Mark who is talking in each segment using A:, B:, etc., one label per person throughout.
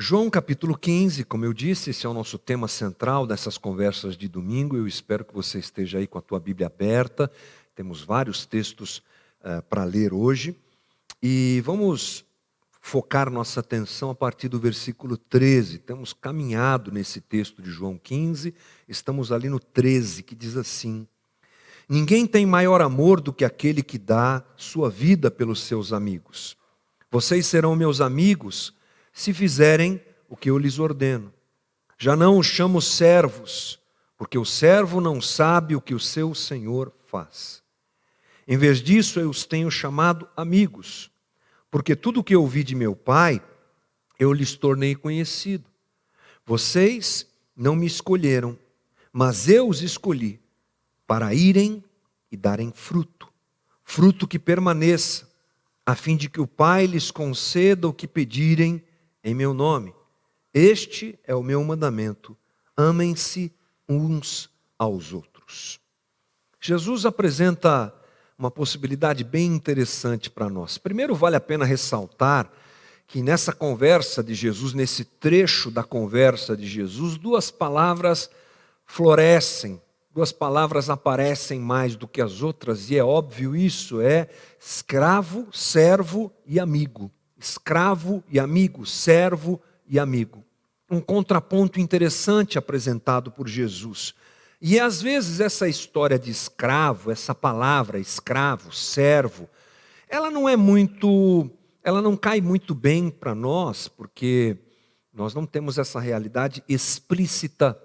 A: João capítulo 15, como eu disse, esse é o nosso tema central dessas conversas de domingo. Eu espero que você esteja aí com a tua Bíblia aberta. Temos vários textos para ler hoje. E vamos focar nossa atenção a partir do versículo 13. Temos caminhado nesse texto de João 15, estamos ali no 13, que diz assim: Ninguém tem maior amor do que aquele que dá sua vida pelos seus amigos. Vocês serão meus amigos se fizerem o que eu lhes ordeno. Já não os chamo servos, porque o servo não sabe o que o seu senhor faz. Em vez disso, eu os tenho chamado amigos, porque tudo o que eu ouvi de meu Pai, eu lhes tornei conhecido. Vocês não me escolheram, mas eu os escolhi para irem e darem fruto, fruto que permaneça, a fim de que o Pai lhes conceda o que pedirem em meu nome. Este é o meu mandamento: amem-se uns aos outros. Jesus apresenta uma possibilidade bem interessante para nós. Primeiro, vale a pena ressaltar que nessa conversa de Jesus, nesse trecho da conversa de Jesus, duas palavras florescem, duas palavras aparecem mais do que as outras, e é óbvio isso, é escravo, servo e amigo. Escravo e amigo, servo e amigo. Um contraponto interessante apresentado por Jesus. E às vezes essa história de escravo, essa palavra escravo, servo, ela não cai muito bem para nós, porque nós não temos essa realidade explícita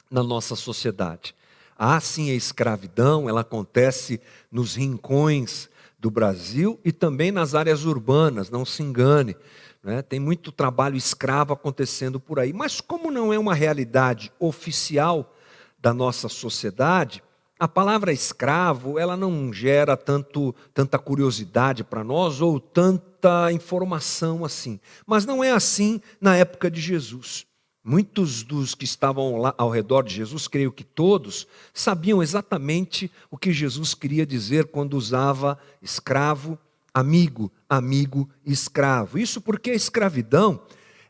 A: na nossa sociedade. Há sim a escravidão, ela acontece nos rincões do Brasil e também nas áreas urbanas, não se engane, né? Tem muito trabalho escravo acontecendo por aí. Mas como não é uma realidade oficial da nossa sociedade, a palavra escravo, ela não gera tanta curiosidade para nós ou tanta informação assim. Mas não é assim na época de Jesus. Muitos dos que estavam lá ao redor de Jesus, creio que todos, sabiam exatamente o que Jesus queria dizer quando usava escravo, amigo, amigo e escravo. Isso porque a escravidão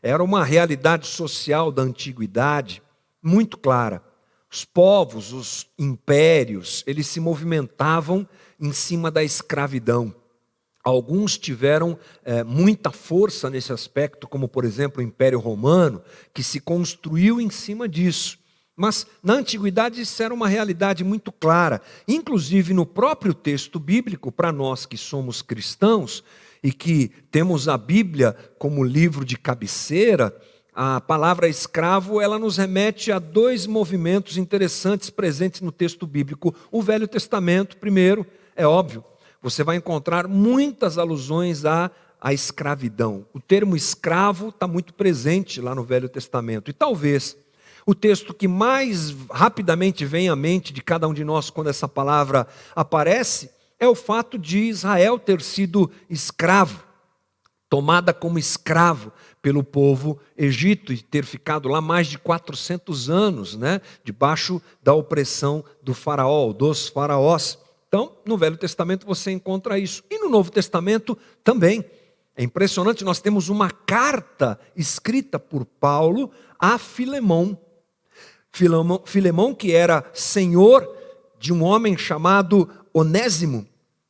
A: era uma realidade social da antiguidade muito clara. Os povos, os impérios, eles se movimentavam em cima da escravidão. Alguns tiveram muita força nesse aspecto, como por exemplo o Império Romano, que se construiu em cima disso. Mas na antiguidade isso era uma realidade muito clara. Inclusive no próprio texto bíblico, para nós que somos cristãos e que temos a Bíblia como livro de cabeceira, a palavra escravo, ela nos remete a dois movimentos interessantes presentes no texto bíblico. O Velho Testamento, primeiro, é óbvio. Você vai encontrar muitas alusões à escravidão. O termo escravo está muito presente lá no Velho Testamento. E talvez o texto que mais rapidamente vem à mente de cada um de nós quando essa palavra aparece é o fato de Israel ter sido escravo, tomada como escravo pelo povo egito e ter ficado lá mais de 400 anos, debaixo da opressão do faraó, dos faraós. Então, no Velho Testamento você encontra isso. E no Novo Testamento também. É impressionante, nós temos uma carta escrita por Paulo a Filemão. Filemão que era senhor de um homem chamado Onésimo.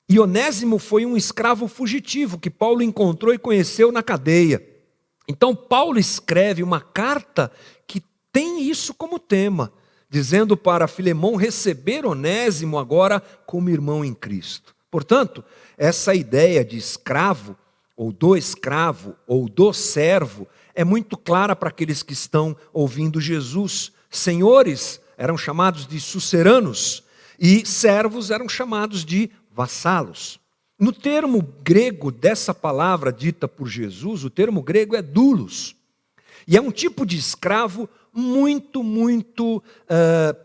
A: E Onésimo foi um escravo fugitivo que Paulo encontrou e conheceu na cadeia. Então Paulo escreve uma carta que tem isso como tema, dizendo para Filemão receber Onésimo agora como irmão em Cristo. Portanto, essa ideia de escravo, ou do servo, é muito clara para aqueles que estão ouvindo Jesus. Senhores eram chamados de suceranos e servos eram chamados de vassalos. No termo grego dessa palavra dita por Jesus, o termo grego é doulos. E é um tipo de escravo muito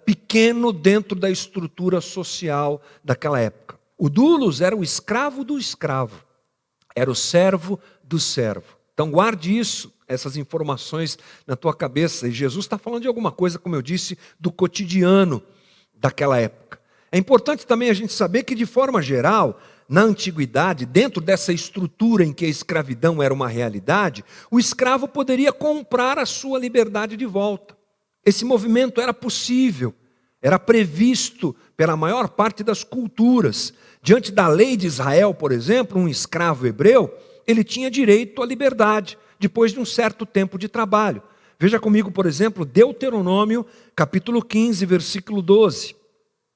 A: pequeno dentro da estrutura social daquela época. O doulos era o escravo do escravo, era o servo do servo. Então guarde isso, essas informações na tua cabeça. E Jesus está falando de alguma coisa, como eu disse, do cotidiano daquela época. É importante também a gente saber que, de forma geral, na antiguidade, dentro dessa estrutura em que a escravidão era uma realidade, o escravo poderia comprar a sua liberdade de volta. Esse movimento era possível, era previsto pela maior parte das culturas. Diante da lei de Israel, por exemplo, um escravo hebreu, ele tinha direito à liberdade, depois de um certo tempo de trabalho. Veja comigo, por exemplo, Deuteronômio, capítulo 15, versículo 12.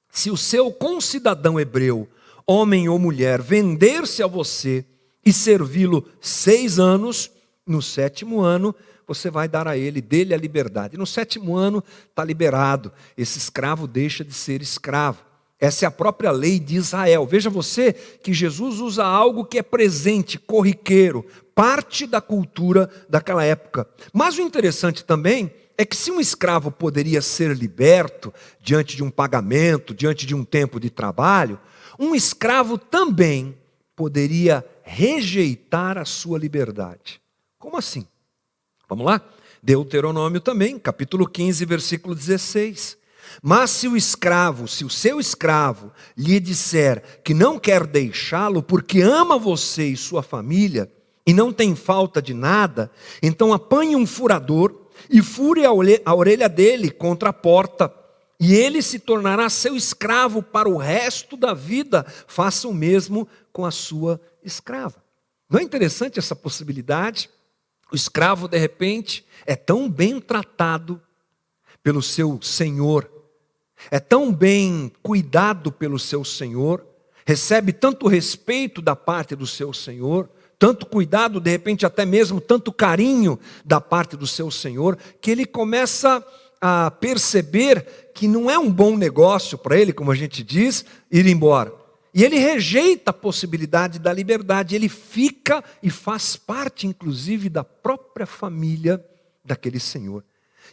A: Se o seu concidadão hebreu, homem ou mulher, vender-se a você e servi-lo 6 anos, no 7º ano, você vai dar a ele, dele a liberdade. No 7º ano está liberado, esse escravo deixa de ser escravo. Essa é a própria lei de Israel. Veja você que Jesus usa algo que é presente, corriqueiro, parte da cultura daquela época. Mas o interessante também é que se um escravo poderia ser liberto diante de um pagamento, diante de um tempo de trabalho, um escravo também poderia rejeitar a sua liberdade. Como assim? Vamos lá? Deuteronômio também, capítulo 15, versículo 16. Mas se o seu escravo lhe disser que não quer deixá-lo porque ama você e sua família e não tem falta de nada, então apanhe um furador e fure a orelha dele contra a porta, e ele se tornará seu escravo para o resto da vida. Faça o mesmo com a sua escrava. Não é interessante essa possibilidade? O escravo, de repente, é tão bem tratado pelo seu senhor, é tão bem cuidado pelo seu senhor, recebe tanto respeito da parte do seu senhor, tanto cuidado, de repente até mesmo tanto carinho da parte do seu senhor, que ele começa a perceber que não é um bom negócio para ele, como a gente diz, ir embora. E ele rejeita a possibilidade da liberdade, ele fica e faz parte, inclusive, da própria família daquele senhor.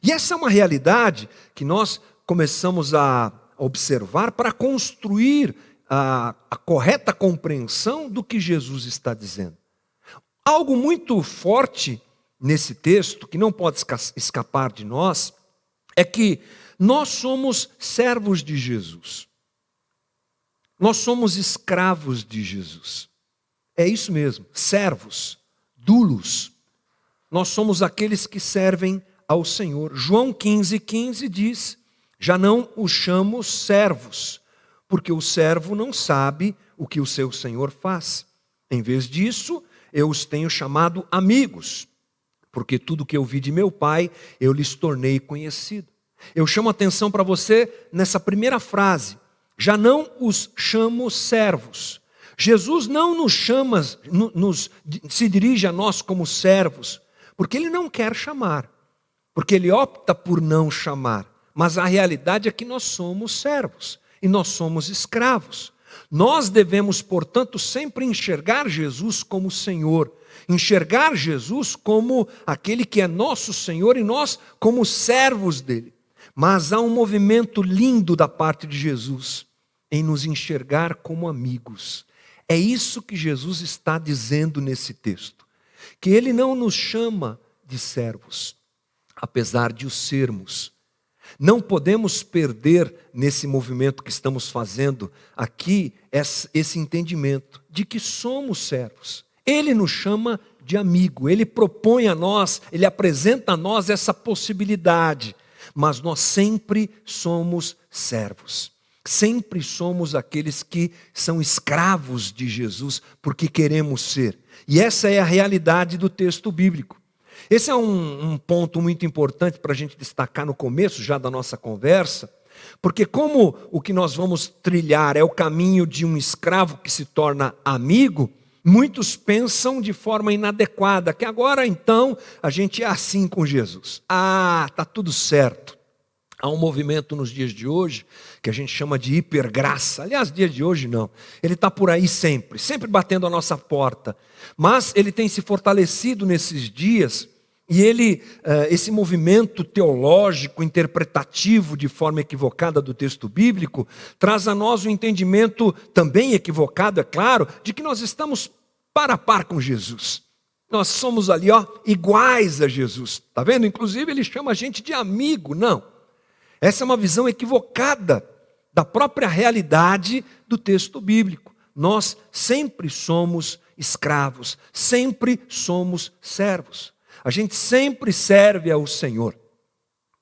A: E essa é uma realidade que nós começamos a observar para construir a correta compreensão do que Jesus está dizendo. Algo muito forte nesse texto, que não pode escapar de nós, é que nós somos servos de Jesus. Nós somos escravos de Jesus. É isso mesmo, servos, doulos. Nós somos aqueles que servem ao Senhor. João 15,15 diz: já não os chamo servos, porque o servo não sabe o que o seu Senhor faz. Em vez disso, eu os tenho chamado amigos, porque tudo que eu vi de meu Pai, eu lhes tornei conhecido. Eu chamo a atenção para você nessa primeira frase: já não os chamo servos. Jesus não nos chama, se dirige a nós como servos, porque Ele não quer chamar, porque Ele opta por não chamar. Mas a realidade é que nós somos servos e nós somos escravos. Nós devemos, portanto, sempre enxergar Jesus como Senhor, enxergar Jesus como aquele que é nosso Senhor e nós como servos dele. Mas há um movimento lindo da parte de Jesus em nos enxergar como amigos. É isso que Jesus está dizendo nesse texto, que Ele não nos chama de servos, apesar de o sermos. Não podemos perder nesse movimento que estamos fazendo aqui esse entendimento de que somos servos. Ele nos chama de amigo, Ele propõe a nós, Ele apresenta a nós essa possibilidade, mas nós sempre somos servos. Sempre somos aqueles que são escravos de Jesus, porque queremos ser. E essa é a realidade do texto bíblico. Esse é um ponto muito importante para a gente destacar no começo já da nossa conversa, porque como o que nós vamos trilhar é o caminho de um escravo que se torna amigo, muitos pensam de forma inadequada, que agora então a gente é assim com Jesus. Está tudo certo. Há um movimento nos dias de hoje que a gente chama de hipergraça. Aliás, dias de hoje não. Ele está por aí sempre, sempre batendo a nossa porta. Mas ele tem se fortalecido nesses dias e esse movimento teológico, interpretativo de forma equivocada do texto bíblico, traz a nós um entendimento também equivocado, é claro, de que nós estamos par a par com Jesus. Nós somos ali, iguais a Jesus. Está vendo? Inclusive ele chama a gente de amigo. Não. Essa é uma visão equivocada da própria realidade do texto bíblico. nós sempre somos escravos, sempre somos servos. A gente sempre serve ao Senhor.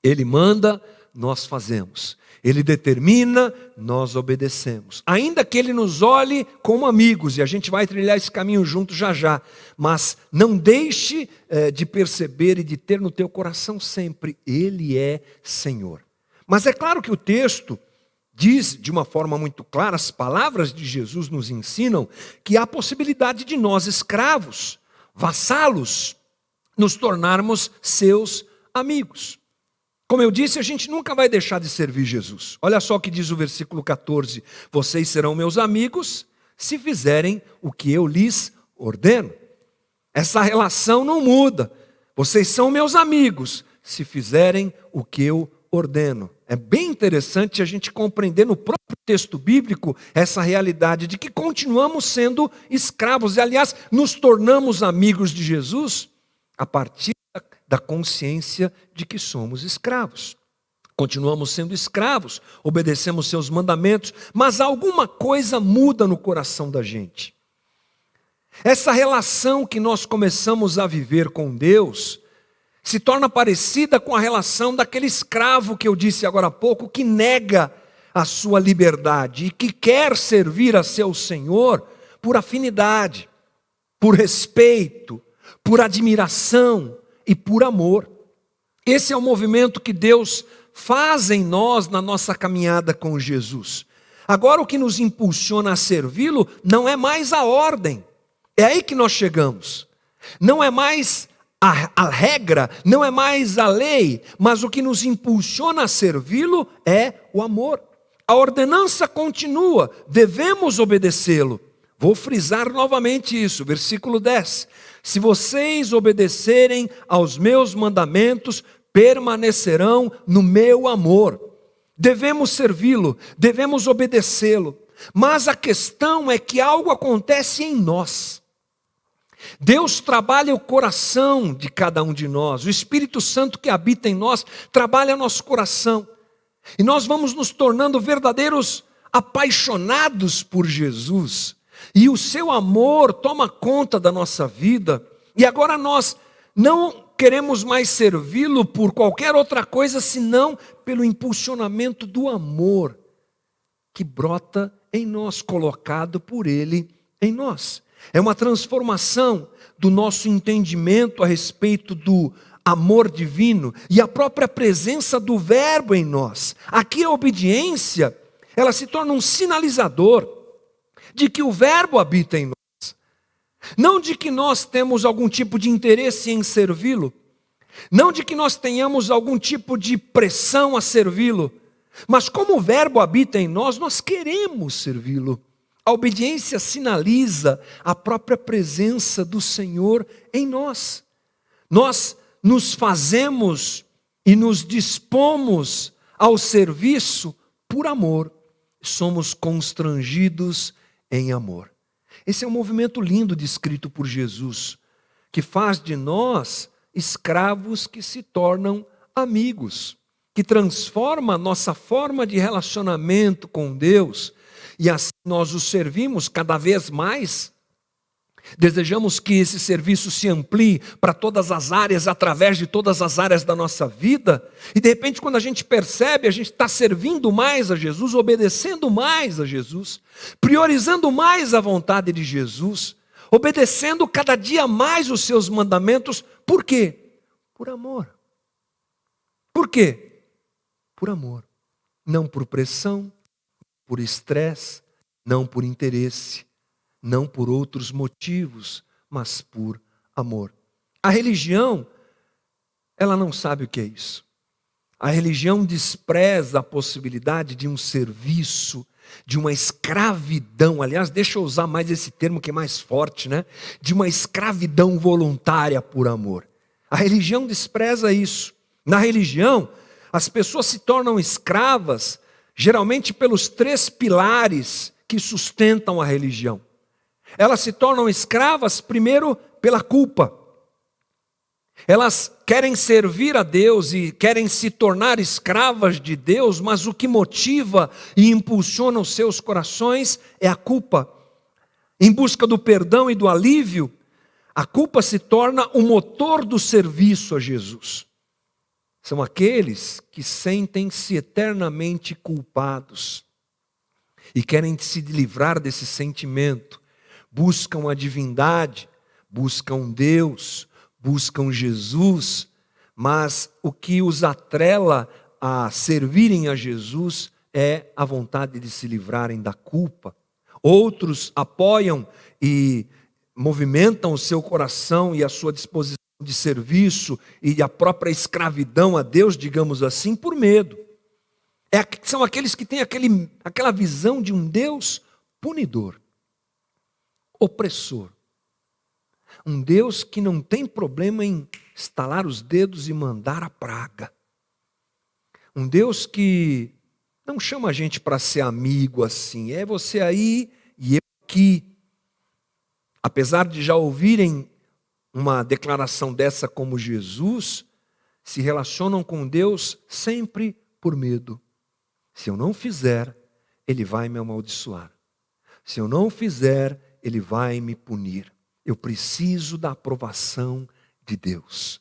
A: Ele manda, nós fazemos. Ele determina, nós obedecemos. Ainda que Ele nos olhe como amigos, e a gente vai trilhar esse caminho junto já já, mas não deixe de perceber e de ter no teu coração sempre, Ele é Senhor. Mas é claro que o texto diz de uma forma muito clara, as palavras de Jesus nos ensinam que há possibilidade de nós, escravos, vassalos, nos tornarmos seus amigos. Como eu disse, a gente nunca vai deixar de servir Jesus. Olha só o que diz o versículo 14: vocês serão meus amigos se fizerem o que eu lhes ordeno. Essa relação não muda. Vocês são meus amigos se fizerem o que eu ordeno. É bem interessante a gente compreender no próprio texto bíblico essa realidade de que continuamos sendo escravos. E, aliás, nos tornamos amigos de Jesus a partir da consciência de que somos escravos. Continuamos sendo escravos, obedecemos seus mandamentos, mas alguma coisa muda no coração da gente. Essa relação que nós começamos a viver com Deus se torna parecida com a relação daquele escravo que eu disse agora há pouco, que nega a sua liberdade e que quer servir a seu Senhor por afinidade, por respeito, por admiração e por amor. Esse é o movimento que Deus faz em nós na nossa caminhada com Jesus. Agora o que nos impulsiona a servi-lo não é mais a ordem, é aí que nós chegamos. Não é mais a regra, não é mais a lei, mas o que nos impulsiona a servi-lo é o amor. A ordenança continua, devemos obedecê-lo. Vou frisar novamente isso, versículo 10. Se vocês obedecerem aos meus mandamentos, permanecerão no meu amor. Devemos servi-lo, devemos obedecê-lo. Mas a questão é que algo acontece em nós. Deus trabalha o coração de cada um de nós. O Espírito Santo que habita em nós trabalha nosso coração. E nós vamos nos tornando verdadeiros apaixonados por Jesus. E o seu amor toma conta da nossa vida. E agora nós não queremos mais servi-lo por qualquer outra coisa, senão pelo impulsionamento do amor que brota em nós, colocado por Ele em nós. É uma transformação do nosso entendimento a respeito do amor divino e a própria presença do Verbo em nós. Aqui a obediência, ela se torna um sinalizador de que o Verbo habita em nós. Não de que nós temos algum tipo de interesse em servi-lo, não de que nós tenhamos algum tipo de pressão a servi-lo, mas como o Verbo habita em nós, nós queremos servi-lo. A obediência sinaliza a própria presença do Senhor em nós. Nós nos fazemos e nos dispomos ao serviço por amor. Somos constrangidos em amor. Esse é um movimento lindo descrito por Jesus, que faz de nós escravos que se tornam amigos, que transforma a nossa forma de relacionamento com Deus, e assim nós o servimos cada vez mais. Desejamos que esse serviço se amplie para todas as áreas, através de todas as áreas da nossa vida. E de repente, quando a gente percebe, a gente está servindo mais a Jesus, obedecendo mais a Jesus, priorizando mais a vontade de Jesus, obedecendo cada dia mais os seus mandamentos. Por quê? Por amor. Por quê? Por amor. Não por pressão, por estresse, não por interesse, não por outros motivos, mas por amor. A religião, ela não sabe o que é isso. A religião despreza a possibilidade de um serviço, de uma escravidão. Aliás, deixa eu usar mais esse termo que é mais forte, né? De uma escravidão voluntária por amor. A religião despreza isso. Na religião, as pessoas se tornam escravas geralmente pelos 3 pilares que sustentam a religião. Elas se tornam escravas, primeiro, pela culpa. Elas querem servir a Deus e querem se tornar escravas de Deus, mas o que motiva e impulsiona os seus corações é a culpa. Em busca do perdão e do alívio, a culpa se torna o motor do serviço a Jesus. São aqueles que sentem-se eternamente culpados e querem se livrar desse sentimento. Buscam a divindade, buscam Deus, buscam Jesus, mas o que os atrela a servirem a Jesus é a vontade de se livrarem da culpa. Outros apoiam e movimentam o seu coração e a sua disposição de serviço e a própria escravidão a Deus, digamos assim, por medo. São aqueles que têm aquela visão de um Deus punidor, opressor. Um Deus que não tem problema em estalar os dedos e mandar a praga. Um Deus que não chama a gente para ser amigo assim, é você aí e eu aqui. Apesar de já ouvirem uma declaração dessa como Jesus, se relacionam com Deus sempre por medo. Se eu não fizer, Ele vai me amaldiçoar. Se eu não fizer, Ele vai me punir. Eu preciso da aprovação de Deus.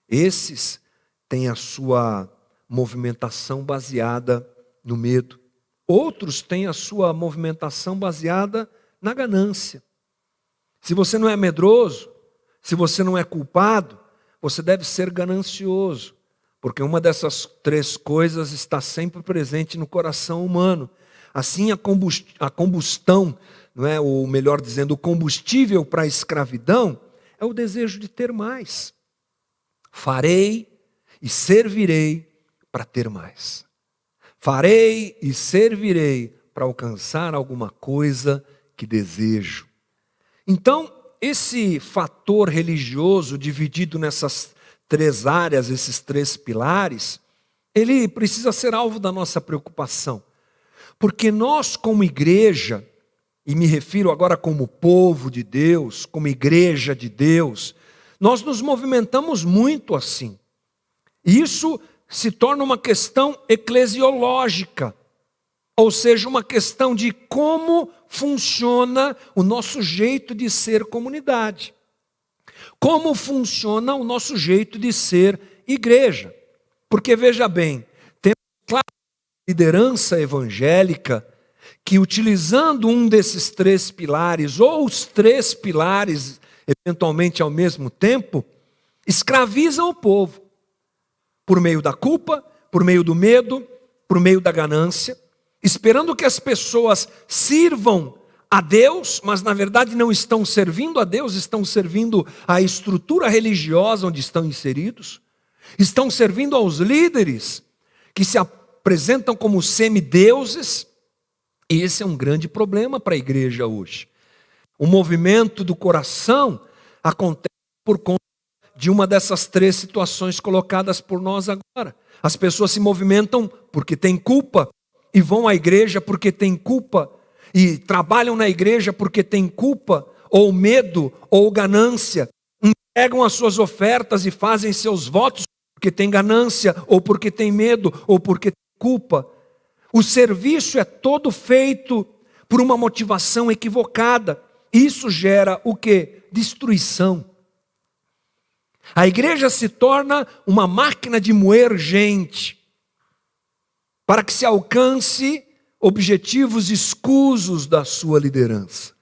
A: Esses têm a sua movimentação baseada no medo. Outros têm a sua movimentação baseada na ganância. Se você não é medroso, se você não é culpado, você deve ser ganancioso, porque uma dessas três coisas está sempre presente no coração humano. Assim, a combustão, não é, ou melhor dizendo, o combustível para a escravidão é o desejo de ter mais. Farei e servirei para ter mais. Farei e servirei para alcançar alguma coisa que desejo. Então, esse fator religioso dividido nessas três áreas, esses três pilares, ele precisa ser alvo da nossa preocupação. Porque nós, como igreja, e me refiro agora como povo de Deus, como igreja de Deus, nós nos movimentamos muito assim. E isso se torna uma questão eclesiológica, ou seja, uma questão de como funciona o nosso jeito de ser comunidade. Como funciona o nosso jeito de ser igreja. Porque veja bem, temos claro liderança evangélica que, utilizando um desses três pilares, ou os três pilares, eventualmente ao mesmo tempo, escravizam o povo, por meio da culpa, por meio do medo, por meio da ganância, esperando que as pessoas sirvam a Deus, mas na verdade não estão servindo a Deus, estão servindo à estrutura religiosa onde estão inseridos, estão servindo aos líderes que se apresentam como semideuses. E esse é um grande problema para a igreja hoje. O movimento do coração acontece por conta de uma dessas três situações colocadas por nós agora. As pessoas se movimentam porque têm culpa, e vão à igreja porque têm culpa, e trabalham na igreja porque têm culpa, ou medo, ou ganância. Entregam as suas ofertas e fazem seus votos porque têm ganância, ou porque têm medo, ou porque têm culpa. O serviço é todo feito por uma motivação equivocada. Isso gera o quê? Destruição. A igreja se torna uma máquina de moer gente, para que se alcance objetivos escusos da sua liderança.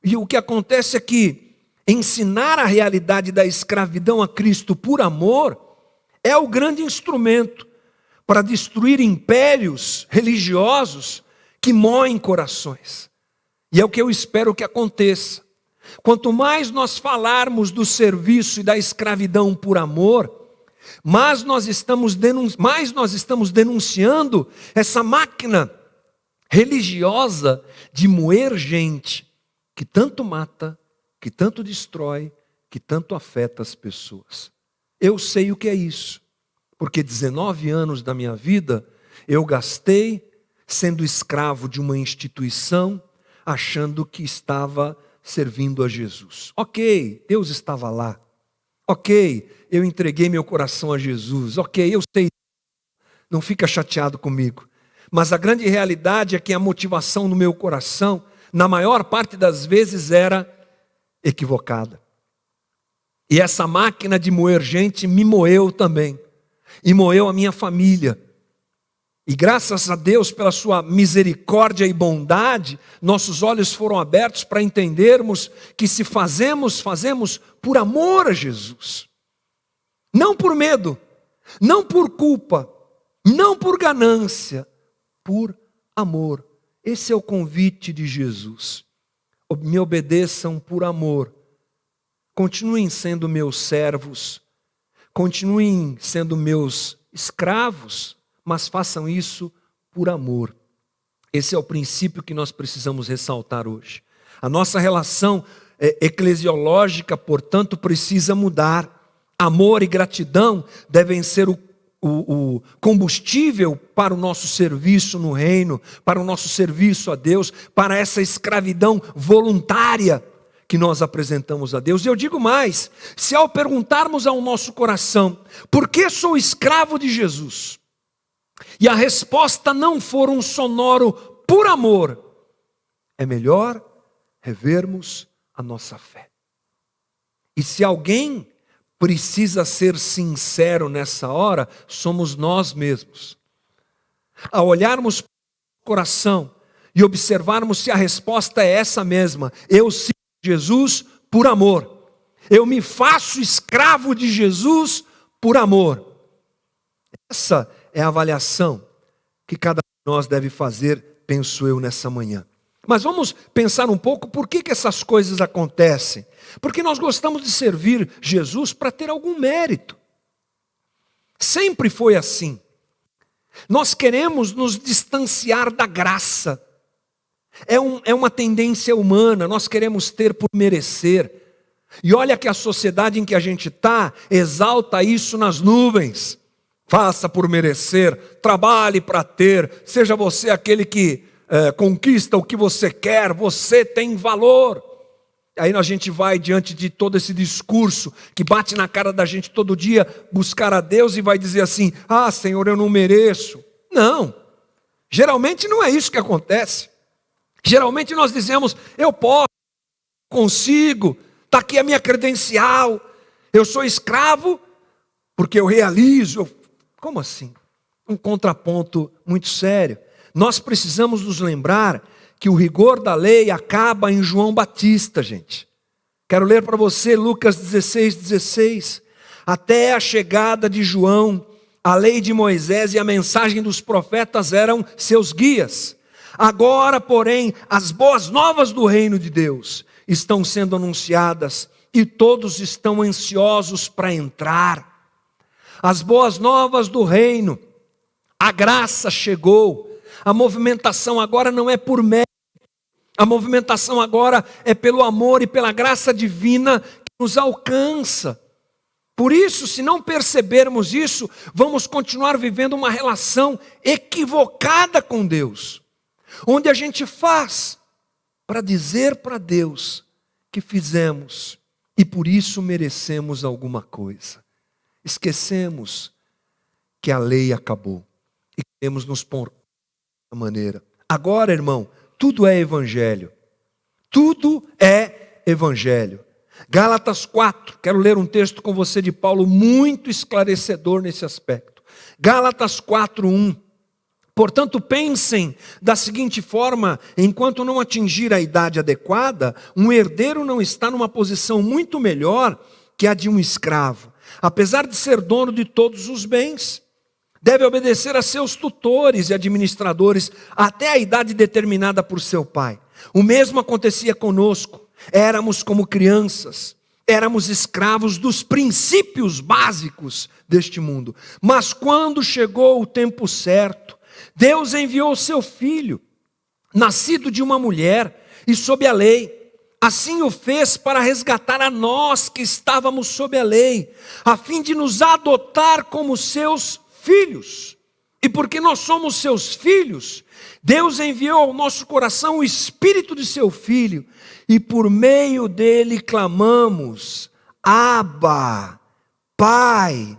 A: E o que acontece é que ensinar a realidade da escravidão a Cristo por amor é o grande instrumento para destruir impérios religiosos que moem corações. E é o que eu espero que aconteça. Quanto mais nós falarmos do serviço e da escravidão por amor, mais nós estamos denunciando essa máquina religiosa de moer gente que tanto mata, que tanto destrói, que tanto afeta as pessoas. Eu sei o que é isso, porque 19 anos da minha vida eu gastei sendo escravo de uma instituição, achando que estava servindo a Jesus. Ok, Deus estava lá. Ok, eu entreguei meu coração a Jesus. Ok, eu sei. Não fica chateado comigo. Mas a grande realidade é que a motivação no meu coração na maior parte das vezes era equivocada. E essa máquina de moer gente me moeu também, e moeu a minha família. E graças a Deus pela sua misericórdia e bondade, nossos olhos foram abertos para entendermos que se fazemos por amor a Jesus. Não por medo, não por culpa, não por ganância, por amor. Esse é o convite de Jesus. Me obedeçam por amor. Continuem sendo meus servos, continuem sendo meus escravos, mas façam isso por amor. Esse é o princípio que nós precisamos ressaltar hoje. A nossa relação eclesiológica, portanto, precisa mudar. Amor e gratidão devem ser o combustível para o nosso serviço no reino, para o nosso serviço a Deus, para essa escravidão voluntária que nós apresentamos a Deus. E eu digo mais, se ao perguntarmos ao nosso coração, por que sou escravo de Jesus? E a resposta não for um sonoro por amor, é melhor revermos a nossa fé. E se alguém precisa ser sincero nessa hora, somos nós mesmos. Ao olharmos para o coração e observarmos se a resposta é essa mesma, eu sigo Jesus por amor, eu me faço escravo de Jesus por amor. Essa é a avaliação que cada um de nós deve fazer, penso eu, nessa manhã. Mas vamos pensar um pouco por que essas coisas acontecem. Porque nós gostamos de servir Jesus para ter algum mérito. Sempre foi assim. Nós queremos nos distanciar da graça. É uma tendência humana, nós queremos ter por merecer. E olha que a sociedade em que a gente está exalta isso nas nuvens. Faça por merecer, trabalhe para ter, seja você aquele que conquista o que você quer, você tem valor. Aí a gente vai diante de todo esse discurso que bate na cara da gente todo dia, buscar a Deus e vai dizer assim, ah Senhor, eu não mereço. Não, geralmente não é isso que acontece. Geralmente nós dizemos, eu posso, consigo, está aqui a minha credencial, eu sou escravo porque eu realizo. Como assim? Um contraponto muito sério. Nós precisamos nos lembrar que o rigor da lei acaba em João Batista, gente. Quero ler para você Lucas 16:16. Até a chegada de João, a lei de Moisés e a mensagem dos profetas eram seus guias. Agora, porém, as boas novas do reino de Deus estão sendo anunciadas e todos estão ansiosos para entrar. As boas novas do reino, a graça chegou. A movimentação agora não é por mérito, a movimentação agora é pelo amor e pela graça divina que nos alcança. Por isso, se não percebermos isso, vamos continuar vivendo uma relação equivocada com Deus, onde a gente faz para dizer para Deus que fizemos e por isso merecemos alguma coisa. Esquecemos que a lei acabou e queremos nos pôr maneira. Agora, irmão, tudo é evangelho. Tudo é evangelho. Gálatas 4, quero ler um texto com você de Paulo muito esclarecedor nesse aspecto. Gálatas 4:1. Portanto, pensem da seguinte forma, enquanto não atingir a idade adequada, um herdeiro não está numa posição muito melhor que a de um escravo, apesar de ser dono de todos os bens. Deve obedecer a seus tutores e administradores até a idade determinada por seu pai. O mesmo acontecia conosco. Éramos como crianças, éramos escravos dos princípios básicos deste mundo. Mas quando chegou o tempo certo, Deus enviou o seu filho, nascido de uma mulher e sob a lei. Assim o fez para resgatar a nós que estávamos sob a lei, a fim de nos adotar como seus filhos. E porque nós somos seus filhos, Deus enviou ao nosso coração o Espírito de seu Filho, e por meio dele clamamos, Abba, Pai.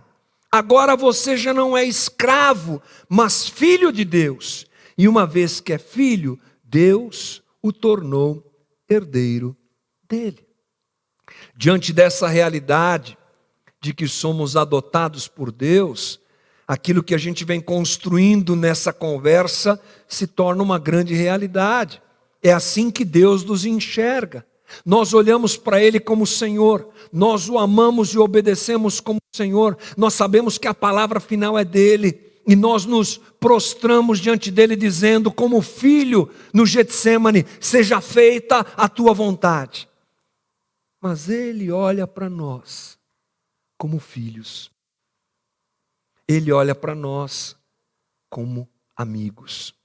A: Agora você já não é escravo, mas filho de Deus. E uma vez que é filho, Deus o tornou herdeiro dele. Diante dessa realidade de que somos adotados por Deus, aquilo que a gente vem construindo nessa conversa se torna uma grande realidade. É assim que Deus nos enxerga. Nós olhamos para Ele como Senhor, nós o amamos e obedecemos como Senhor, nós sabemos que a palavra final é dEle, e nós nos prostramos diante dEle dizendo, como filho no Getsêmani, seja feita a tua vontade. Mas Ele olha para nós como filhos, Ele olha para nós como amigos.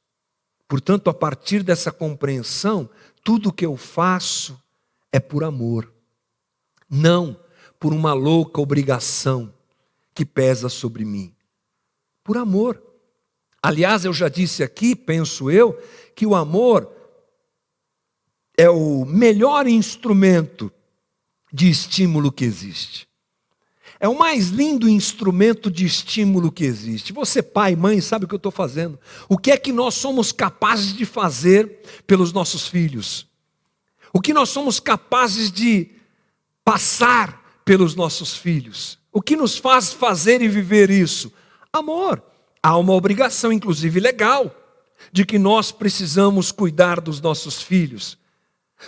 A: Portanto, a partir dessa compreensão, tudo que eu faço é por amor, não por uma louca obrigação que pesa sobre mim. Por amor. Aliás, eu já disse aqui, penso eu, que o amor é o melhor instrumento de estímulo que existe. É o mais lindo instrumento de estímulo que existe. Você, pai, mãe, sabe o que eu estou fazendo? O que é que nós somos capazes de fazer pelos nossos filhos? O que nós somos capazes de passar pelos nossos filhos? O que nos faz fazer e viver isso? Amor. Há uma obrigação, inclusive legal, de que nós precisamos cuidar dos nossos filhos.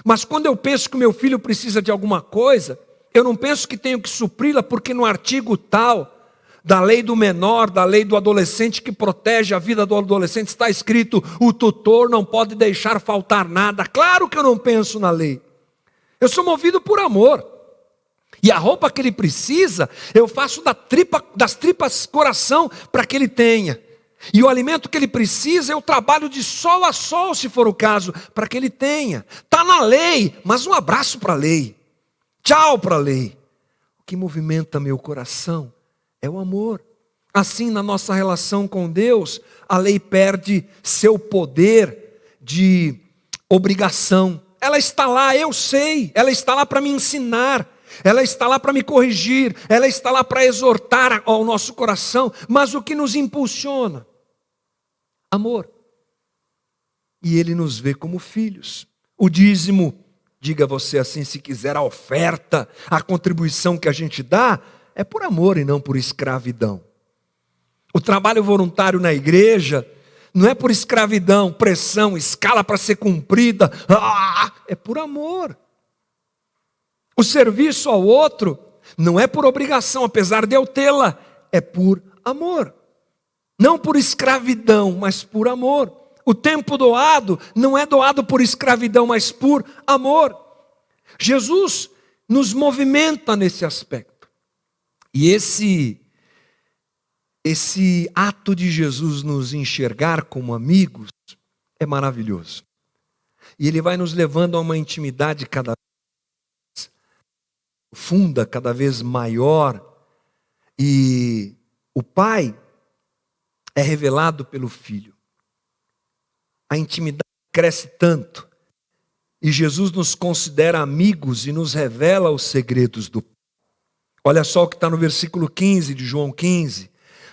A: Mas quando eu penso que o meu filho precisa de alguma coisa, eu não penso que tenho que supri-la, porque no artigo tal da lei do menor, da lei do adolescente que protege a vida do adolescente, está escrito, o tutor não pode deixar faltar nada. Claro que eu não penso na lei. Eu sou movido por amor. E a roupa que ele precisa, eu faço das tripas coração para que ele tenha. E o alimento que ele precisa, eu trabalho de sol a sol, se for o caso, para que ele tenha. Está na lei, mas um abraço para a lei. Tchau para a lei. O que movimenta meu coração é o amor. Assim, na nossa relação com Deus, a lei perde seu poder de obrigação. Ela está lá, eu sei, ela está lá para me ensinar, ela está lá para me corrigir, ela está lá para exortar ao nosso coração, mas o que nos impulsiona? Amor. E Ele nos vê como filhos. O dízimo, diga você assim se quiser, a oferta, a contribuição que a gente dá, é por amor e não por escravidão. O trabalho voluntário na igreja não é por escravidão, pressão, escala para ser cumprida, é por amor. O serviço ao outro não é por obrigação, apesar de eu tê-la, é por amor. Não por escravidão, mas por amor. O tempo doado não é doado por escravidão, mas por amor. Jesus nos movimenta nesse aspecto. E esse ato de Jesus nos enxergar como amigos é maravilhoso. E Ele vai nos levando a uma intimidade cada vez profunda, cada vez maior. E o Pai é revelado pelo Filho. A intimidade cresce tanto. E Jesus nos considera amigos e nos revela os segredos do Pai. Olha só o que está no versículo 15 de João 15.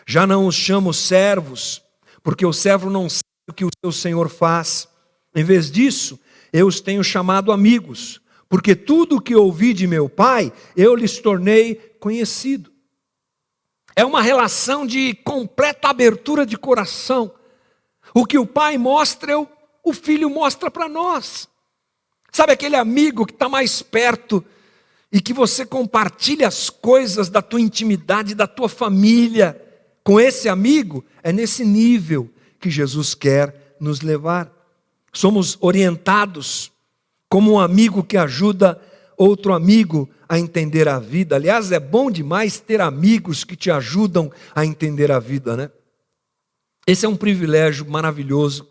A: Já não os chamo servos, porque o servo não sabe o que o seu senhor faz. Em vez disso, eu os tenho chamado amigos, porque tudo o que ouvi de meu Pai, eu lhes tornei conhecido. É uma relação de completa abertura de coração. O que o Pai mostra, o Filho mostra para nós. Sabe aquele amigo que está mais perto e que você compartilha as coisas da tua intimidade, da tua família com esse amigo? É nesse nível que Jesus quer nos levar. Somos orientados como um amigo que ajuda outro amigo a entender a vida. Aliás, é bom demais ter amigos que te ajudam a entender a vida, né? Esse é um privilégio maravilhoso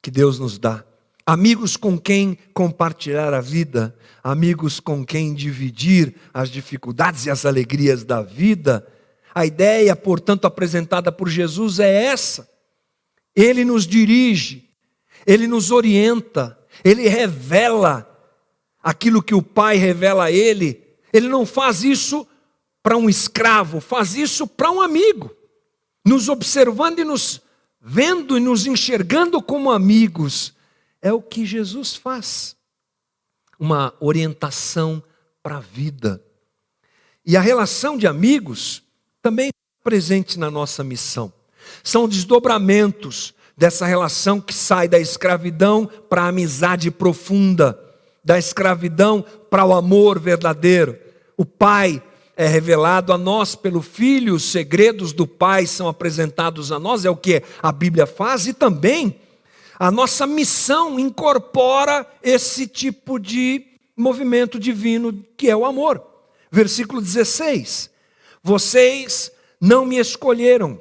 A: que Deus nos dá. Amigos com quem compartilhar a vida, amigos com quem dividir as dificuldades e as alegrias da vida. A ideia, portanto, apresentada por Jesus é essa. Ele nos dirige, Ele nos orienta, Ele revela aquilo que o Pai revela a Ele. Ele não faz isso para um escravo, faz isso para um amigo, nos observando e nos vendo e nos enxergando como amigos. é o que Jesus faz. Uma orientação para a vida. E a relação de amigos também está presente na nossa missão. São desdobramentos dessa relação que sai da escravidão para a amizade profunda, da escravidão para o amor verdadeiro. O Pai é revelado a nós pelo Filho, os segredos do Pai são apresentados a nós, é o que a Bíblia faz, e também a nossa missão incorpora esse tipo de movimento divino que é o amor. Versículo 16: vocês não me escolheram,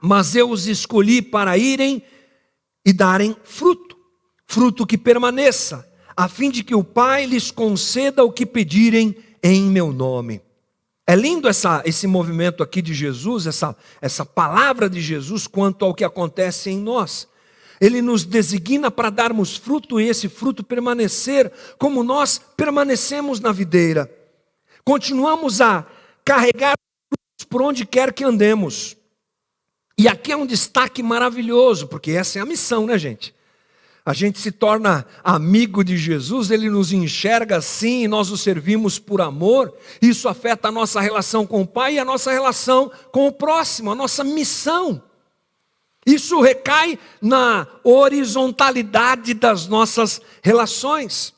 A: mas eu os escolhi para irem e darem fruto, fruto que permaneça, a fim de que o Pai lhes conceda o que pedirem em meu nome. É lindo esse movimento aqui de Jesus, essa palavra de Jesus quanto ao que acontece em nós. Ele nos designa para darmos fruto e esse fruto permanecer como nós permanecemos na videira. Continuamos a carregar frutos por onde quer que andemos. E aqui é um destaque maravilhoso, porque essa é a missão, né, gente? A gente se torna amigo de Jesus, Ele nos enxerga assim e nós o servimos por amor. Isso afeta a nossa relação com o Pai e a nossa relação com o próximo, a nossa missão. Isso recai na horizontalidade das nossas relações.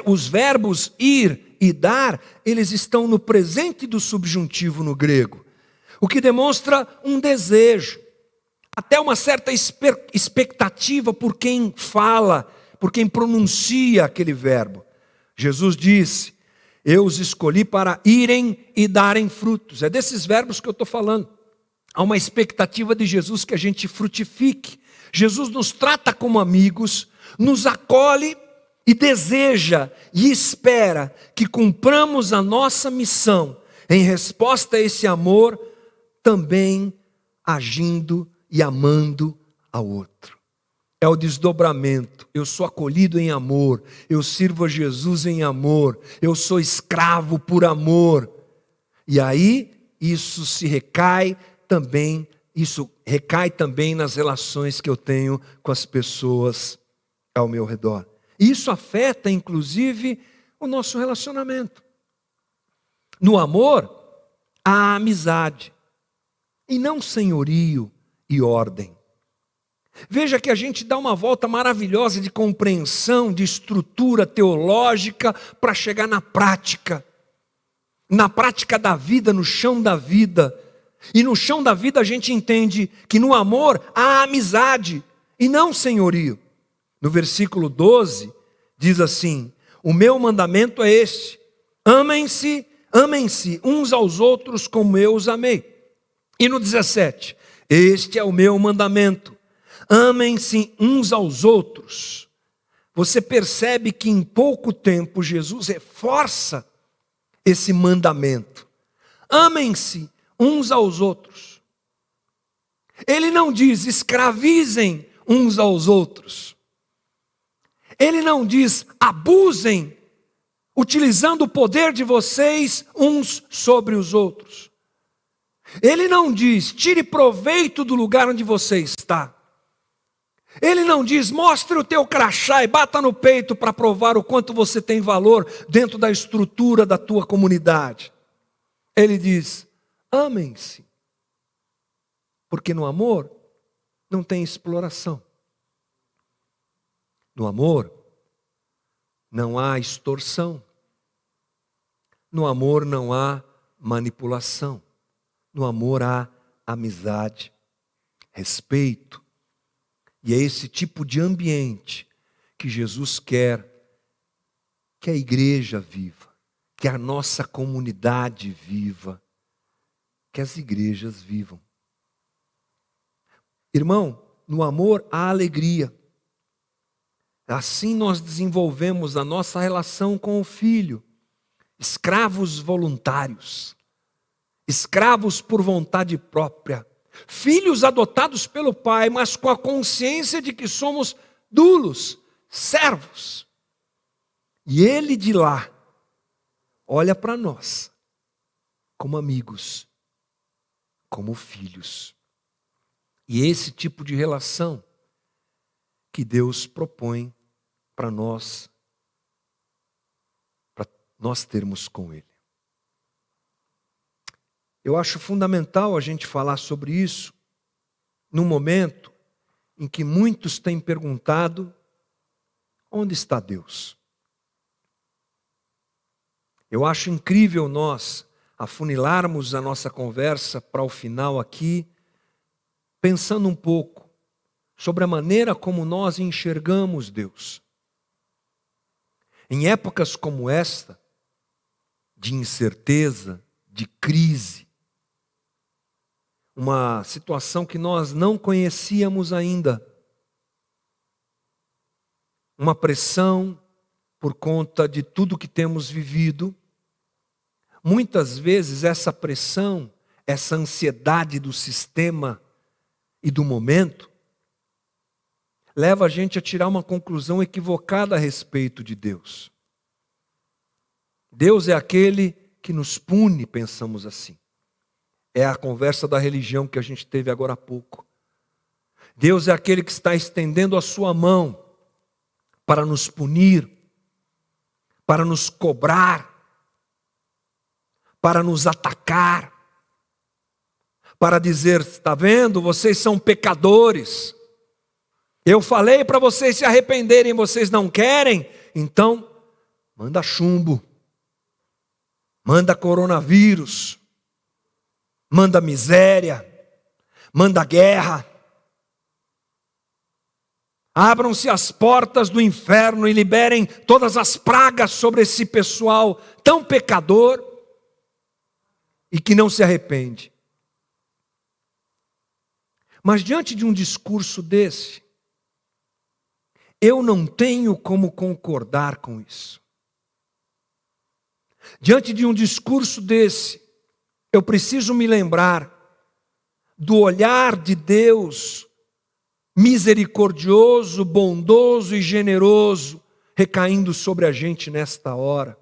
A: Os verbos ir e dar, eles estão no presente do subjuntivo no grego, o que demonstra um desejo, até uma certa expectativa por quem fala, por quem pronuncia aquele verbo. Jesus disse: eu os escolhi para irem e darem frutos. É desses verbos que eu estou falando. Há uma expectativa de Jesus que a gente frutifique. Jesus nos trata como amigos, nos acolhe e deseja e espera que cumpramos a nossa missão em resposta a esse amor, também agindo e amando ao outro. É o desdobramento. Eu sou acolhido em amor, eu sirvo a Jesus em amor, eu sou escravo por amor. E aí isso recai também nas relações que eu tenho com as pessoas ao meu redor. E isso afeta, inclusive, o nosso relacionamento. No amor, há amizade, e não senhorio e ordem. Veja que a gente dá uma volta maravilhosa de compreensão, de estrutura teológica para chegar na prática da vida, no chão da vida. E no chão da vida a gente entende que no amor há amizade e não senhorio. No versículo 12 diz assim: o meu mandamento é este: amem-se uns aos outros como eu os amei. E no 17, este é o meu mandamento: amem-se uns aos outros. Você percebe que em pouco tempo Jesus reforça esse mandamento. Amem-se uns aos outros. Ele não diz escravizem uns aos outros. Ele não diz abusem, utilizando o poder de vocês uns sobre os outros. Ele não diz tire proveito do lugar onde você está. Ele não diz mostre o teu crachá e bata no peito para provar o quanto você tem valor dentro da estrutura da tua comunidade. Ele diz amem-se, porque no amor não tem exploração. No amor não há extorsão. No amor não há manipulação. No amor há amizade, respeito. E é esse tipo de ambiente que Jesus quer que a igreja viva, que a nossa comunidade viva, que as igrejas vivam. Irmão, no amor há alegria. Assim nós desenvolvemos a nossa relação com o Filho. Escravos voluntários, escravos por vontade própria, filhos adotados pelo Pai, mas com a consciência de que somos dulos, servos. E Ele de lá olha para nós como amigos, como filhos. E esse tipo de relação que Deus propõe para nós termos com Ele. Eu acho fundamental a gente falar sobre isso num momento em que muitos têm perguntado: onde está Deus? Eu acho incrível nós afunilarmos a nossa conversa para o final aqui, pensando um pouco sobre a maneira como nós enxergamos Deus. Em épocas como esta, de incerteza, de crise, uma situação que nós não conhecíamos ainda, uma pressão por conta de tudo que temos vivido. Muitas vezes essa pressão, essa ansiedade do sistema e do momento, leva a gente a tirar uma conclusão equivocada a respeito de Deus. Deus é aquele que nos pune, pensamos assim. É a conversa da religião que a gente teve agora há pouco. Deus é aquele que está estendendo a sua mão para nos punir, para nos cobrar, para nos atacar, para dizer: está vendo, vocês são pecadores. Eu falei para vocês se arrependerem, vocês não querem, então manda chumbo, manda coronavírus, manda miséria, manda guerra. Abram-se as portas do inferno e liberem todas as pragas sobre esse pessoal tão pecador e que não se arrepende. Mas diante de um discurso desse, eu não tenho como concordar com isso. Diante de um discurso desse, eu preciso me lembrar do olhar de Deus misericordioso, bondoso e generoso recaindo sobre a gente nesta hora.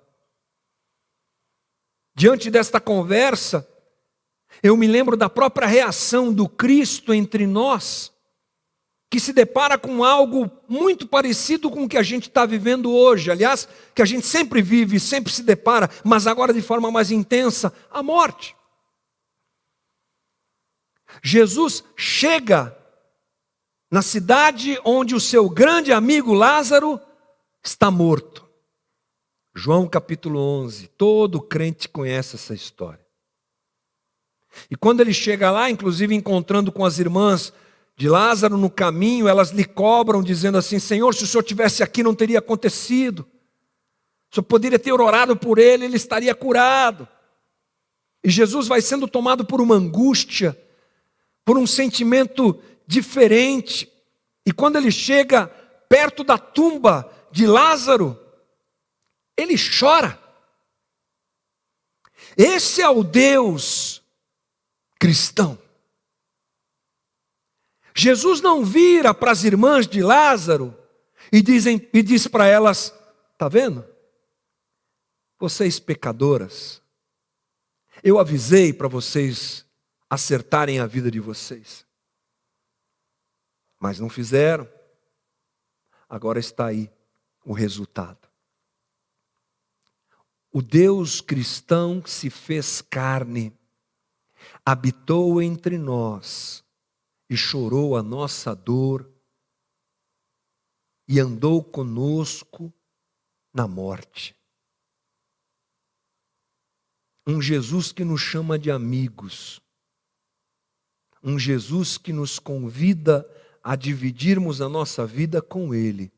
A: Diante desta conversa, eu me lembro da própria reação do Cristo entre nós, que se depara com algo muito parecido com o que a gente está vivendo hoje. Aliás, que a gente sempre vive, sempre se depara, mas agora de forma mais intensa, a morte. Jesus chega na cidade onde o seu grande amigo Lázaro está morto. João capítulo 11, todo crente conhece essa história. E quando ele chega lá, inclusive encontrando com as irmãs de Lázaro no caminho, elas lhe cobram, dizendo assim: Senhor, se o Senhor estivesse aqui não teria acontecido. O Senhor poderia ter orado por ele, ele estaria curado. E Jesus vai sendo tomado por uma angústia, por um sentimento diferente. E quando ele chega perto da tumba de Lázaro, ele chora. Esse é o Deus cristão. Jesus não vira para as irmãs de Lázaro e diz para elas: está vendo? Vocês pecadoras, eu avisei para vocês acertarem a vida de vocês. Mas não fizeram. Agora está aí o resultado. O Deus cristão se fez carne, habitou entre nós e chorou a nossa dor e andou conosco na morte. Um Jesus que nos chama de amigos. Um Jesus que nos convida a dividirmos a nossa vida com Ele.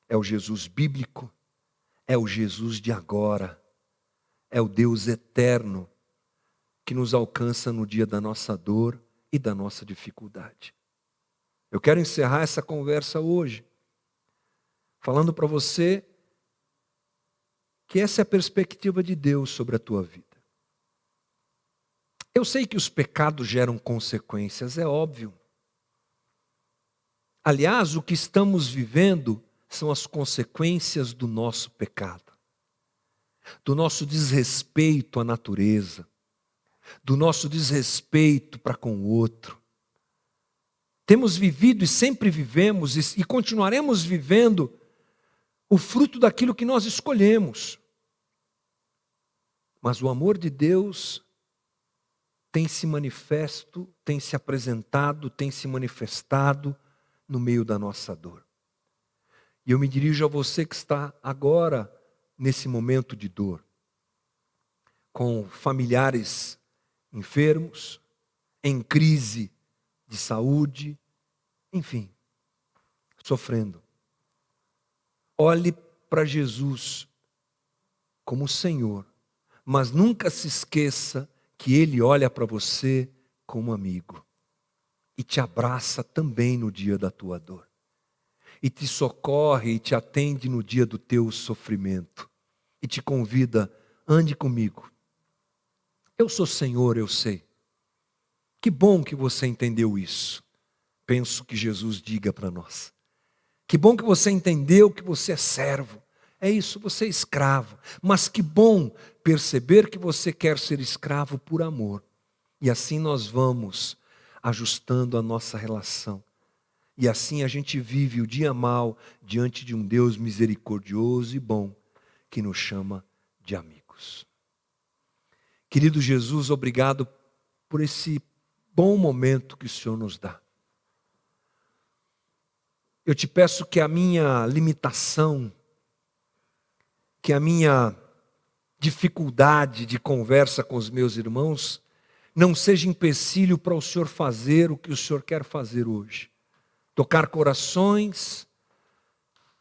A: É o Jesus bíblico, é o Jesus de agora, é o Deus eterno que nos alcança no dia da nossa dor e da nossa dificuldade. Eu quero encerrar essa conversa hoje, falando para você que essa é a perspectiva de Deus sobre a tua vida. Eu sei que os pecados geram consequências, é óbvio. Aliás, o que estamos vivendo são as consequências do nosso pecado, do nosso desrespeito à natureza, do nosso desrespeito para com o outro, Temos vivido e sempre vivemos e continuaremos vivendo o fruto daquilo que nós escolhemos. Mas o amor de Deus tem se manifesto, tem se apresentado, tem se manifestado no meio da nossa dor. E eu me dirijo a você que está agora nesse momento de dor, com familiares enfermos, em crise de saúde, enfim, sofrendo. Olhe para Jesus como o Senhor, mas nunca se esqueça que Ele olha para você como amigo e te abraça também no dia da tua dor, e te socorre e te atende no dia do teu sofrimento, e te convida: ande comigo. Eu sou Senhor, eu sei. Que bom que você entendeu isso. Penso que Jesus diga para nós. Que bom que você entendeu que você é servo. É isso, você é escravo. Mas que bom perceber que você quer ser escravo por amor. E assim nós vamos ajustando a nossa relação. E assim a gente vive o dia mal diante de um Deus misericordioso e bom que nos chama de amigos. Querido Jesus, obrigado por esse bom momento que o Senhor nos dá. Eu te peço que a minha limitação, que a minha dificuldade de conversa com os meus irmãos não seja empecilho para o Senhor fazer o que o Senhor quer fazer hoje. Tocar corações,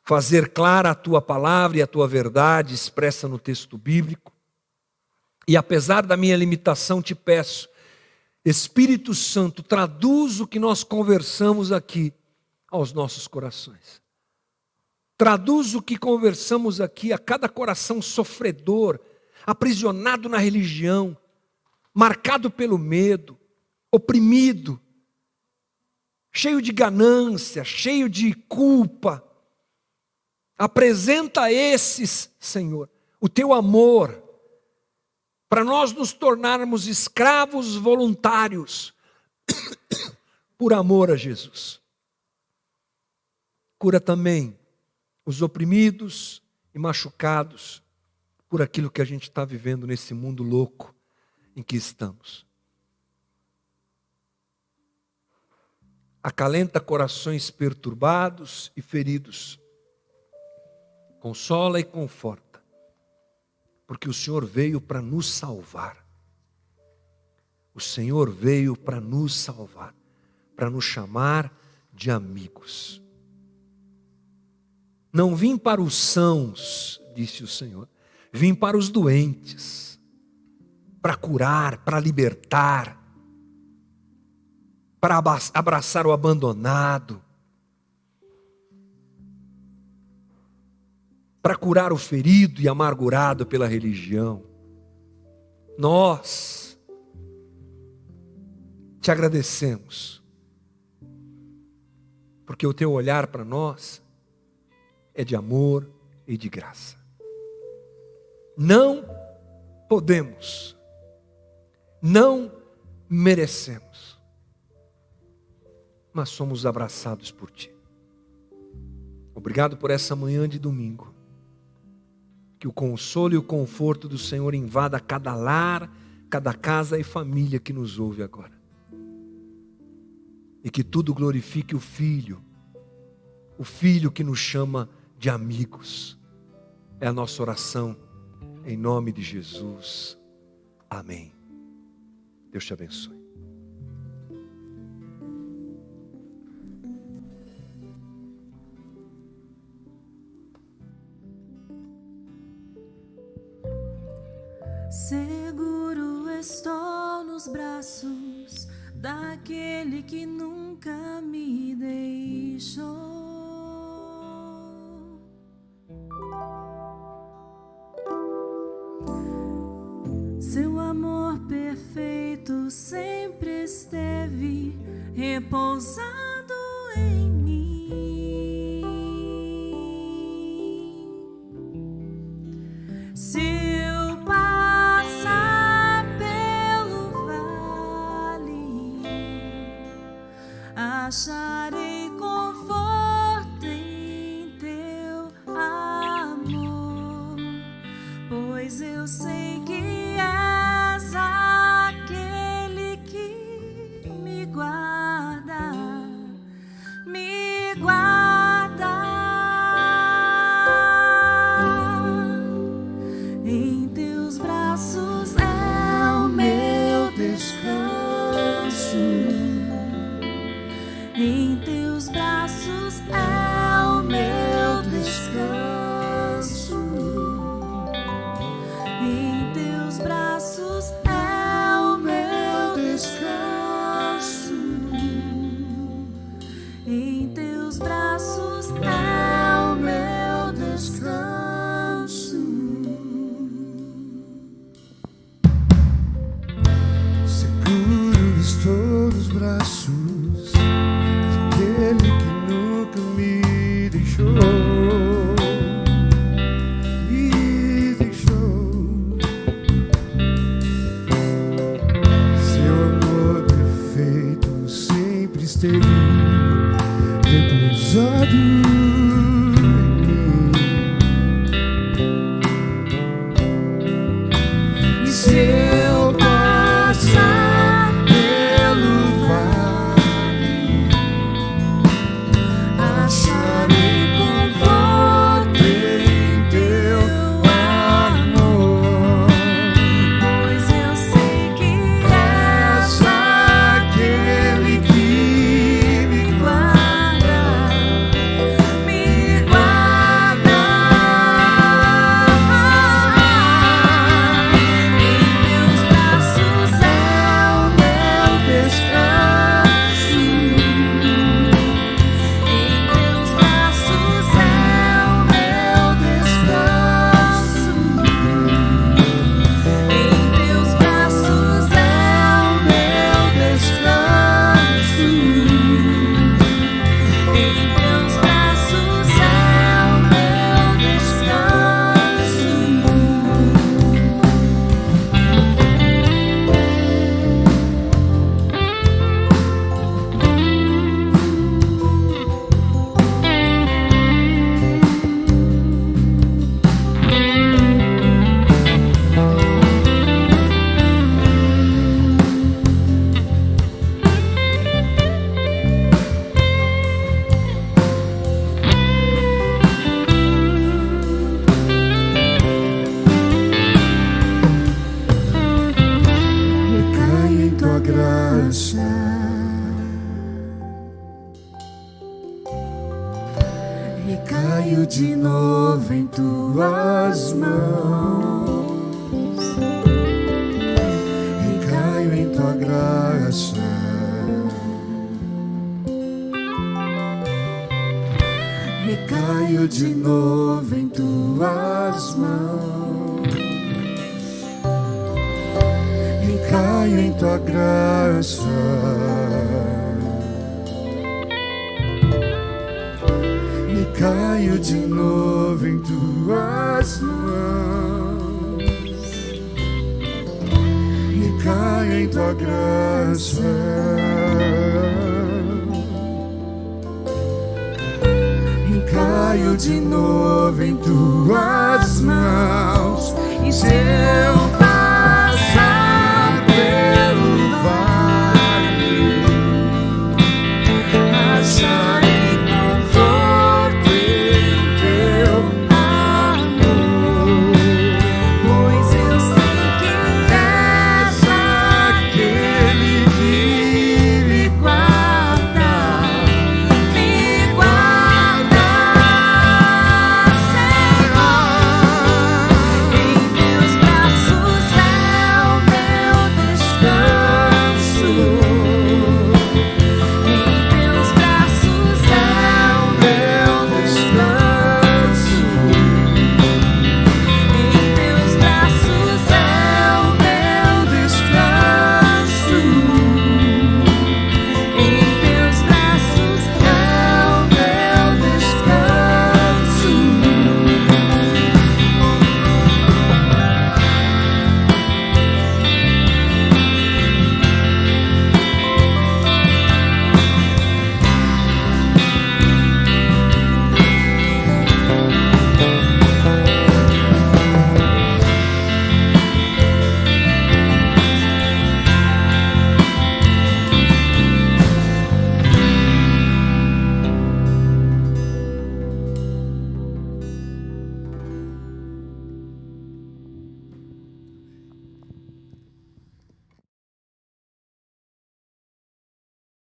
A: fazer clara a Tua palavra e a Tua verdade expressa no texto bíblico. E apesar da minha limitação, te peço, Espírito Santo, traduz o que nós conversamos aqui aos nossos corações. Traduz o que conversamos aqui a cada coração sofredor, aprisionado na religião, marcado pelo medo, oprimido, cheio de ganância, cheio de culpa. Apresenta a esses, Senhor, o Teu amor, para nós nos tornarmos escravos voluntários, por amor a Jesus. Cura também os oprimidos e machucados por aquilo que a gente está vivendo nesse mundo louco em que estamos. Acalenta corações perturbados e feridos. Consola e conforta, porque o Senhor veio para nos salvar. O Senhor veio para nos salvar, para nos chamar de amigos. Não vim para os sãos, disse o Senhor, vim para os doentes, para curar, para libertar, para abraçar o abandonado, para curar o ferido e amargurado pela religião. Nós te agradecemos, porque o teu olhar para nós é de amor e de graça. Não podemos, não merecemos, mas somos abraçados por Ti. Obrigado por essa manhã de domingo. Que o consolo e o conforto do Senhor invada cada lar, cada casa e família que nos ouve agora. E que tudo glorifique o Filho que nos chama de amigos. É a nossa oração, em nome de Jesus. Amém. Deus te abençoe.
B: Seguro estou nos braços daquele que nunca me deixou. Seu amor perfeito sempre esteve repousado em mim. Se eu passar pelo vale, a acharei conforto em teu amor, pois eu sei que és aquele que me guarda, me guarda. Em teus braços é o meu descanso. Em teus braços é o meu descanso. Em teus braços é o meu descanso. Em teus braços é o meu descanso.
C: Seguro estou nos braços daquele que nunca me deixou, me deixou. Seu amor perfeito sempre esteve repousado em mim. E se eu passar pelo vale, acharei conforto em teu amor,
B: Pois eu sei que és
C: és aquele que me
B: guarda, me guarda.
C: Recaio de novo em tuas mãos, recaio em tua graça, recaio de novo em tuas mãos, recaio em tua graça. Caio de novo em tuas mãos, e caio em tua graça, e caio de novo em tuas mãos, e se eu